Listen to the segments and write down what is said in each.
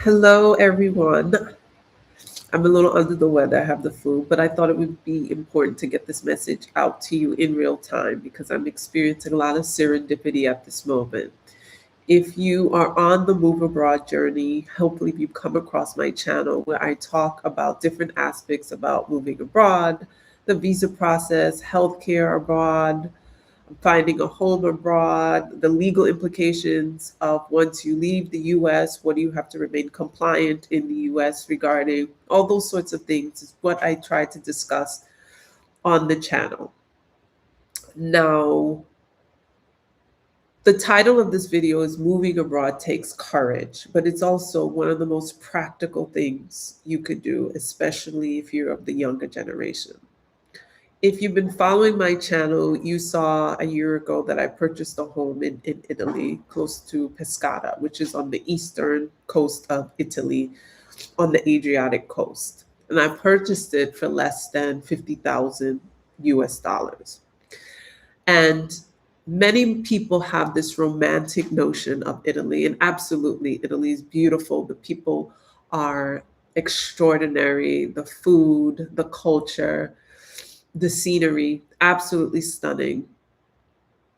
Hello, everyone. I'm a little under the weather. I have the flu, but I thought it would be important to get this message out to you in real time because I'm experiencing a lot of serendipity at this moment. If you are on the Move Abroad journey, hopefully you've come across my channel where I talk about different aspects about moving abroad, the visa process, healthcare abroad, finding a home abroad, the legal implications of once you leave the US, what do you have to remain compliant in the US regarding all those sorts of things is what I try to discuss on the channel. Now, the title of this video is Moving Abroad Takes Courage, but it's also one of the most practical things you could do, especially if you're of the younger generation. If you've been following my channel, you saw a year ago that I purchased a home in Italy, close to Pescara, which is on the eastern coast of Italy, on the Adriatic coast. And I purchased it for less than 50,000 US dollars. And many people have this romantic notion of Italy, and absolutely, Italy is beautiful. The people are extraordinary, the food, the culture, the scenery, absolutely stunning.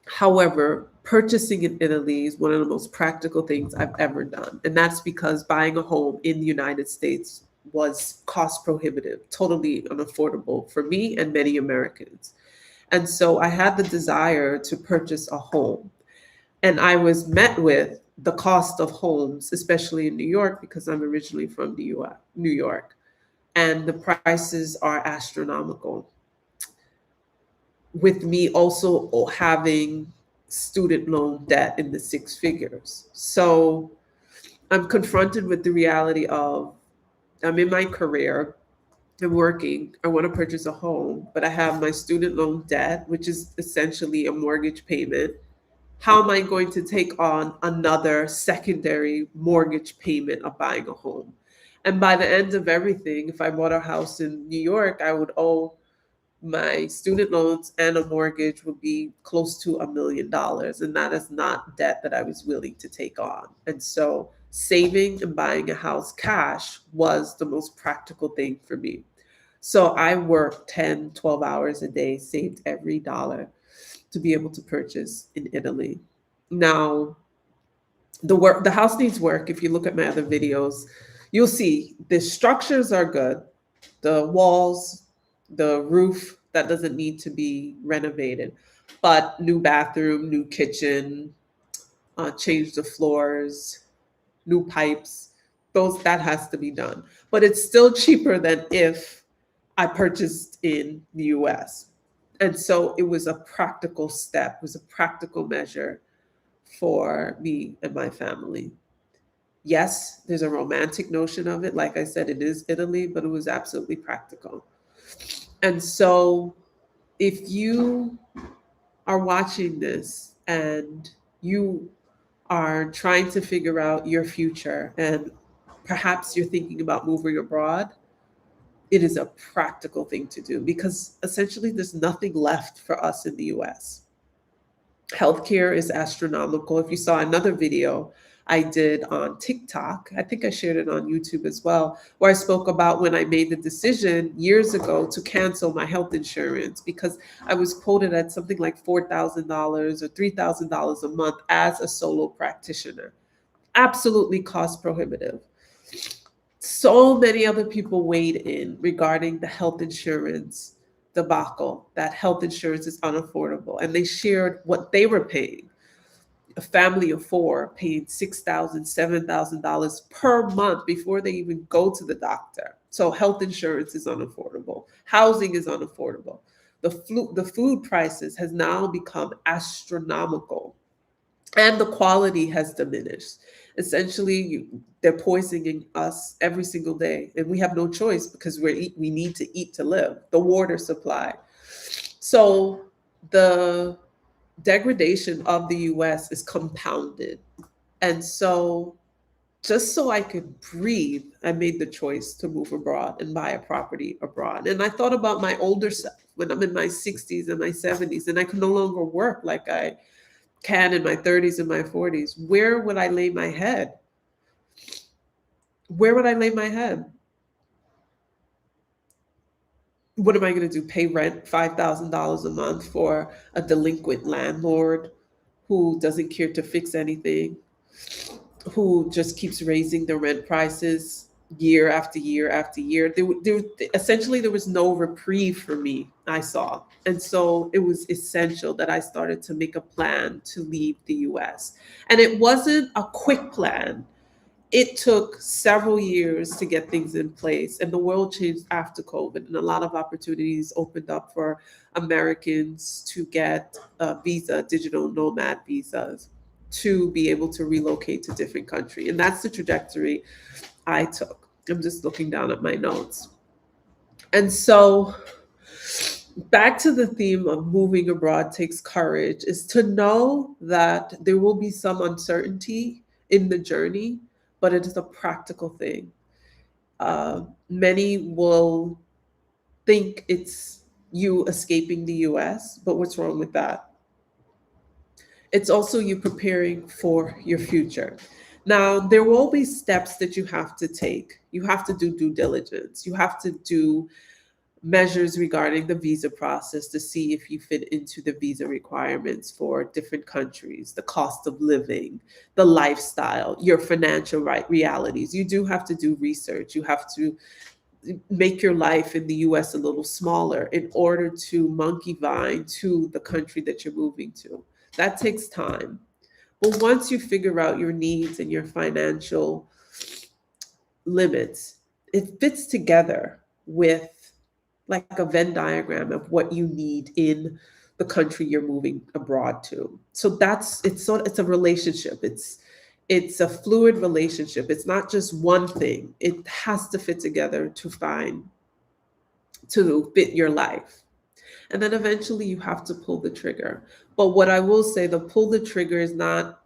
However, purchasing in Italy is one of the most practical things I've ever done. And that's because buying a home in the United States was cost prohibitive, totally unaffordable for me and many Americans. And so I had the desire to purchase a home. And I was met with the cost of homes, especially in New York, because I'm originally from New York, and the prices are astronomical, with me also having student loan debt in the six figures. So I'm confronted with the reality of I'm in my career, I'm working, I want to purchase a home, but I have my student loan debt, which is essentially a mortgage payment. How am I going to take on another secondary mortgage payment of buying a home? And by the end of everything, if I bought a house in New York, I would owe my student loans and a mortgage would be close to $1 million. And that is not debt that I was willing to take on. And so saving and buying a house cash was the most practical thing for me. So I worked 10, 12 hours a day, saved every dollar to be able to purchase in Italy. Now, the house needs work. If you look at my other videos, you'll see the structures are good. The walls, the roof, that doesn't need to be renovated, but new bathroom, new kitchen, change the floors, new pipes, those that has to be done. But it's still cheaper than if I purchased in the US. And so it was a practical step, it was a practical measure for me and my family. Yes, there's a romantic notion of it. Like I said, it is Italy, but it was absolutely practical. And so if you are watching this and you are trying to figure out your future and perhaps you're thinking about moving abroad, it is a practical thing to do because essentially there's nothing left for us in the US. Healthcare is astronomical. If you saw another video I did on TikTok, I think I shared it on YouTube as well, where I spoke about when I made the decision years ago to cancel my health insurance because I was quoted at something like $4,000 or $3,000 a month as a solo practitioner. Absolutely cost prohibitive. So many other people weighed in regarding the health insurance debacle, that health insurance is unaffordable. And they shared what they were paying. A family of four paid $6,000, $7,000 per month before they even go to the doctor. So health insurance is unaffordable. Housing is unaffordable. The food prices has now become astronomical and the quality has diminished. Essentially, they're poisoning us every single day, and we have no choice because we need to eat to live. The water supply. So the degradation of the US is compounded. And so just so I could breathe, I made the choice to move abroad and buy a property abroad. And I thought about my older self when I'm in my 60s and my 70s, and I can no longer work like I can in my 30s and my 40s. Where would I lay my head? where would I lay my head? What am I going to do? Pay rent $5,000 a month for a delinquent landlord who doesn't care to fix anything, who just keeps raising the rent prices year after year after year? Essentially, there was no reprieve for me, I saw. And so it was essential that I started to make a plan to leave the US. And it wasn't a quick plan. It took several years to get things in place, and the world changed after COVID, and a lot of opportunities opened up for Americans to get a visa, digital nomad visas, to be able to relocate to different countries. And that's the trajectory I took. I'm just looking down at my notes. And so, back to the theme of moving abroad takes courage, is to know that there will be some uncertainty in the journey, but it is a practical thing. Many will think it's you escaping the US, but what's wrong with that? It's also you preparing for your future. Now, there will be steps that you have to take. You have to do due diligence. You have to do measures regarding the visa process to see if you fit into the visa requirements for different countries, the cost of living, the lifestyle, your financial realities. You do have to do research. You have to make your life in the US a little smaller in order to monkey vine to the country that you're moving to. That takes time. But once you figure out your needs and your financial limits, it fits together with like a Venn diagram of what you need in the country you're moving abroad to. So it's a relationship. It's a fluid relationship. It's not just one thing. It has to fit together to fit your life. And then eventually you have to pull the trigger. But what I will say, the pull the trigger is not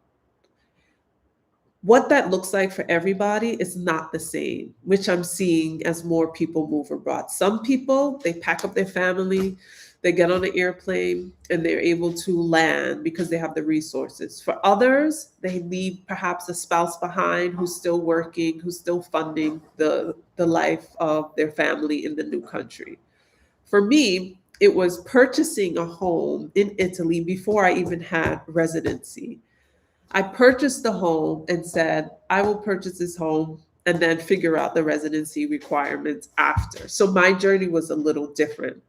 what that looks like for everybody is not the same, which I'm seeing as more people move abroad. Some people, they pack up their family, they get on an airplane, and they're able to land because they have the resources. For others, they leave perhaps a spouse behind who's still working, who's still funding the life of their family in the new country. For me, it was purchasing a home in Italy before I even had residency. I purchased the home and said, I will purchase this home and then figure out the residency requirements after. So my journey was a little different.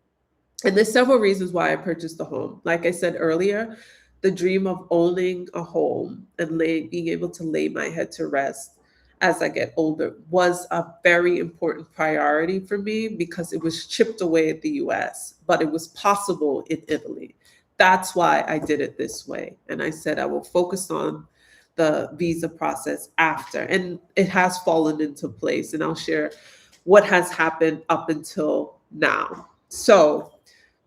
And there's several reasons why I purchased the home. Like I said earlier, the dream of owning a home and being able to lay my head to rest as I get older was a very important priority for me because it was chipped away at the US, but it was possible in Italy. That's why I did it this way. And I said I will focus on the visa process after. And it has fallen into place. And I'll share what has happened up until now. So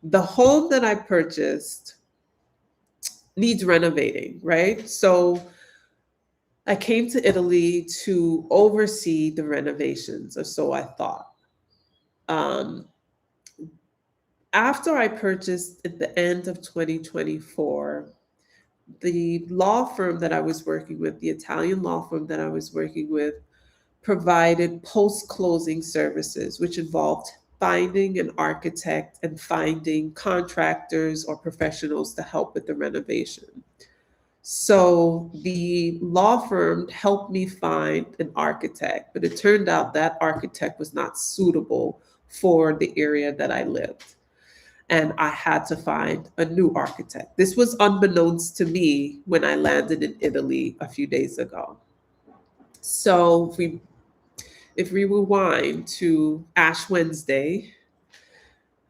the home that I purchased needs renovating, right? So I came to Italy to oversee the renovations, or so I thought. Um, After I purchased at the end of 2024, the law firm that I was working with, the Italian law firm that I was working with, provided post closing services, which involved finding an architect and finding contractors or professionals to help with the renovation. So the law firm helped me find an architect, but it turned out that architect was not suitable for the area that I lived. And I had to find a new architect. This was unbeknownst to me when I landed in Italy a few days ago. So if we rewind to Ash Wednesday,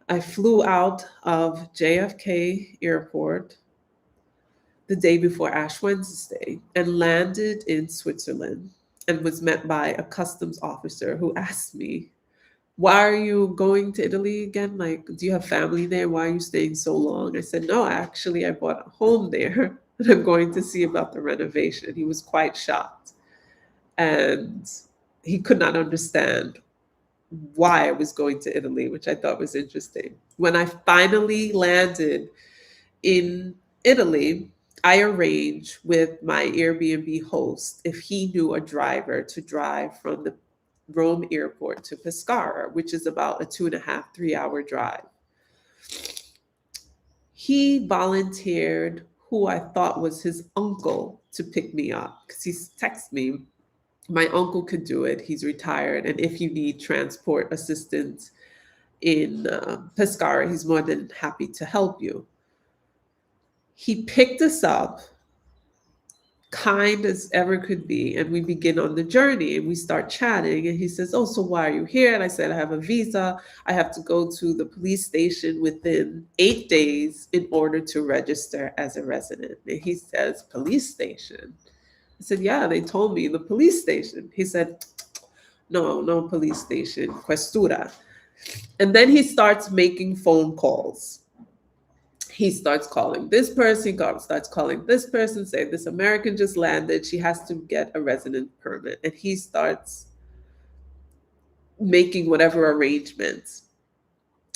I flew out of JFK Airport the day before Ash Wednesday and landed in Switzerland and was met by a customs officer who asked me, why are you going to Italy again? Like, do you have family there? Why are you staying so long? I said, no, actually, I bought a home there and I'm going to see about the renovation. He was quite shocked and he could not understand why I was going to Italy, which I thought was interesting. When I finally landed in Italy, I arranged with my Airbnb host if he knew a driver to drive from the Rome airport to Pescara, which is about a 2.5, 3 hour drive. He volunteered who I thought was his uncle to pick me up because he texted me, my uncle could do it. He's retired. And if you need transport assistance in Pescara, he's more than happy to help you. He picked us up, kind as ever could be, and we begin on the journey and we start chatting, and he says, "Oh, so why are you here?" And I said, "I have a visa. I have to go to the police station within 8 days in order to register as a resident." And he says, "Police station?" I said, "Yeah, they told me the police station." He said, "No, no police station, questura." And then he starts making phone calls. He starts calling this person, starts calling this person, say this American just landed, she has to get a resident permit. And he starts making whatever arrangements.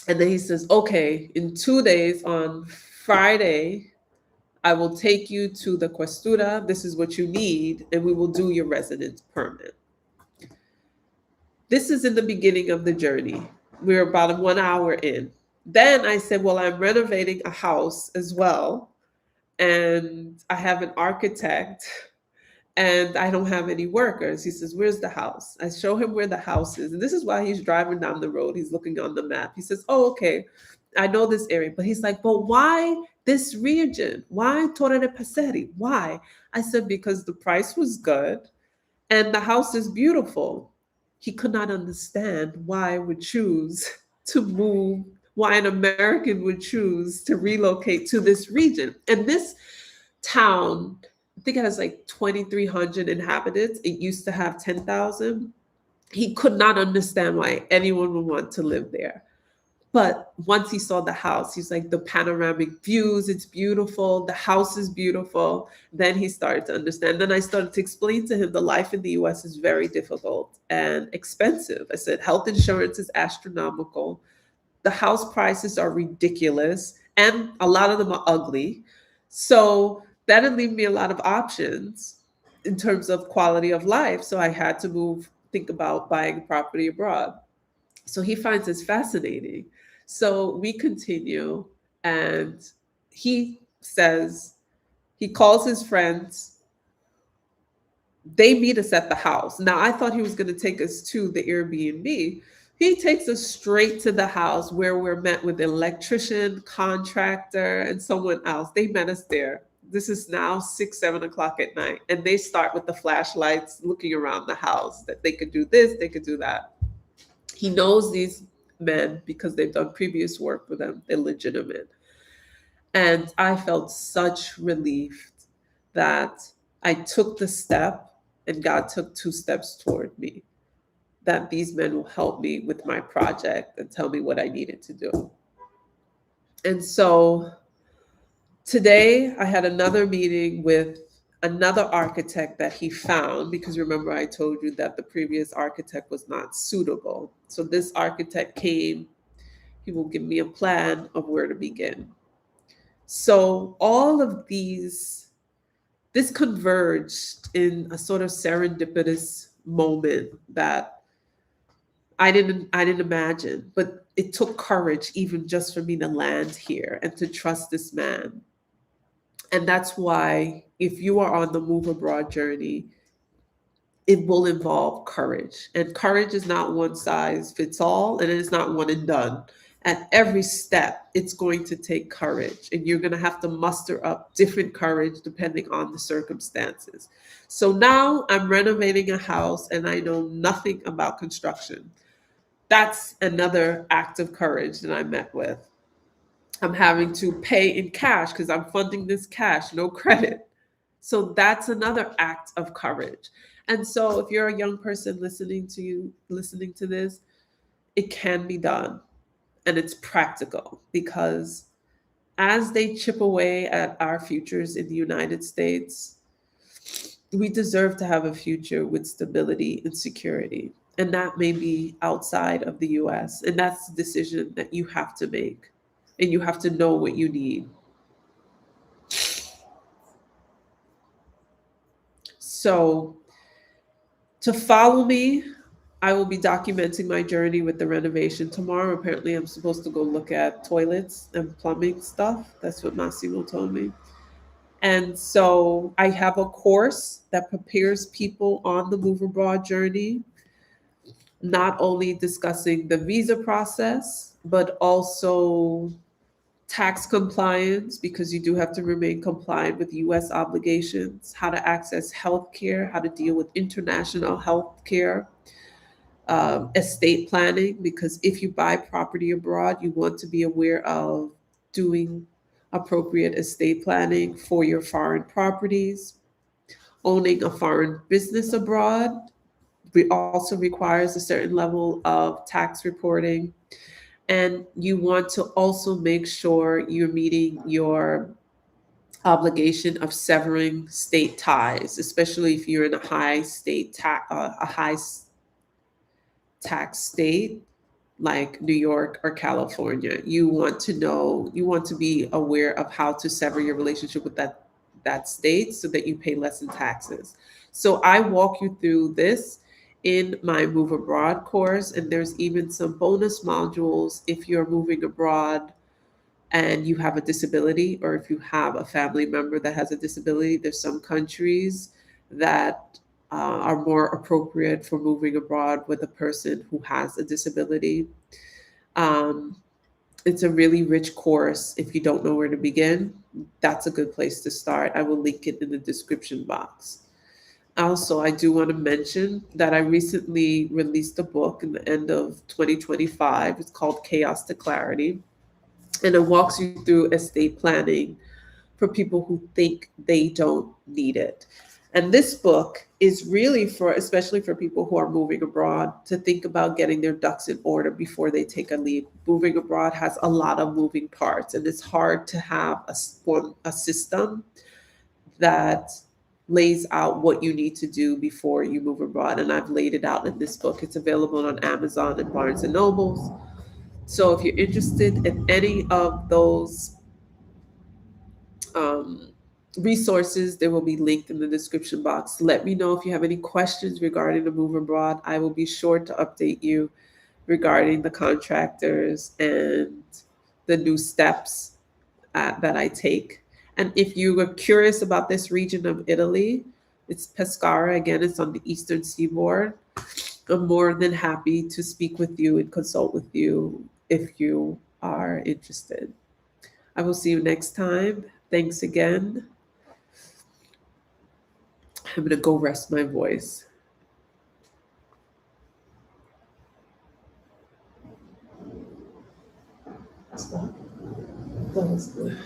And then he says, "Okay, in 2 days on Friday, I will take you to the questura. This is what you need, and we will do your residence permit." This is in the beginning of the journey. We're about 1 hour in. Then I said, "Well, I'm renovating a house as well, and I have an architect, and I don't have any workers." He says, "Where's the house?" I show him where the house is. And this is why he's driving down the road. He's looking on the map. He says, "Oh, okay, I know this area." But he's like, "But why this region? Why Torre de Passeri? Why?" I said, "Because the price was good and the house is beautiful." He could not understand why I would choose to move, why an American would choose to relocate to this region. And this town, I think it has like 2,300 inhabitants. It used to have 10,000. He could not understand why anyone would want to live there. But once he saw the house, he's like, the panoramic views, it's beautiful. The house is beautiful. Then he started to understand. Then I started to explain to him the life in the US is very difficult and expensive. I said, health insurance is astronomical. The house prices are ridiculous. And a lot of them are ugly. So that didn't leave me a lot of options in terms of quality of life. So I had to think about buying property abroad. So he finds this fascinating. So we continue, and he says, he calls his friends. They meet us at the house. Now, I thought he was going to take us to the Airbnb. He takes us straight to the house where we're met with an electrician, contractor, and someone else. They met us there. This is now 6, 7 o'clock at night. And they start with the flashlights looking around the house that they could do this, they could do that. He knows these men because they've done previous work with them. They're legitimate. And I felt such relief that I took the step and God took 2 steps toward me, that these men will help me with my project and tell me what I needed to do. And so today I had another meeting with another architect that he found, because remember I told you that the previous architect was not suitable. So this architect came, he will give me a plan of where to begin. So all of this converged in a sort of serendipitous moment that I didn't imagine, but it took courage even just for me to land here and to trust this man. And that's why if you are on the move abroad journey, it will involve courage. And courage is not one size fits all, and it is not one and done. At every step, it's going to take courage, and you're going to have to muster up different courage depending on the circumstances. So now I'm renovating a house and I know nothing about construction. That's another act of courage that I met with. I'm having to pay in cash because I'm funding this cash, no credit. So that's another act of courage. And so if you're a young person listening to this, it can be done. And it's practical, because as they chip away at our futures in the United States, we deserve to have a future with stability and security. And that may be outside of the US. And that's the decision that you have to make. And you have to know what you need. So to follow me, I will be documenting my journey with the renovation tomorrow. Apparently, I'm supposed to go look at toilets and plumbing stuff. That's what Massimo told me. And so I have a course that prepares people on the Move Abroad journey, not only discussing the visa process, but also tax compliance, because you do have to remain compliant with US obligations, how to access healthcare, how to deal with international healthcare, estate planning, because if you buy property abroad, you want to be aware of doing appropriate estate planning for your foreign properties. Owning a foreign business abroad also requires a certain level of tax reporting. And you want to also make sure you're meeting your obligation of severing state ties, especially if you're in a tax state like New York or California. You want to be aware of how to sever your relationship with that state so that you pay less in taxes. So I walk you through this in my Move Abroad course, and there's even some bonus modules if you're moving abroad and you have a disability, or if you have a family member that has a disability. There's some countries that are more appropriate for moving abroad with a person who has a disability. Um, it's a really rich course. If you don't know where to begin, that's a good place to start. I will link it in the description box. Also, I do want to mention that I recently released a book in the end of 2025. It's called Chaos to Clarity, and it walks you through estate planning for people who think they don't need it. And this book is really for, especially for people who are moving abroad, to think about getting their ducks in order before they take a leap. Moving abroad has a lot of moving parts, and it's hard to have a system that lays out what you need to do before you move abroad. And I've laid it out in this book. It's available on Amazon and Barnes and Nobles. So if you're interested in any of those um, resources, they will be linked in the description box. Let me know if you have any questions regarding the move abroad. I will be sure to update you regarding the contractors and the new steps that I take. And if you were curious about this region of Italy, it's Pescara. Again, it's on the eastern seaboard. I'm more than happy to speak with you and consult with you if you are interested. I will see you next time. Thanks again. I'm going to go rest my voice. Stop. That was good.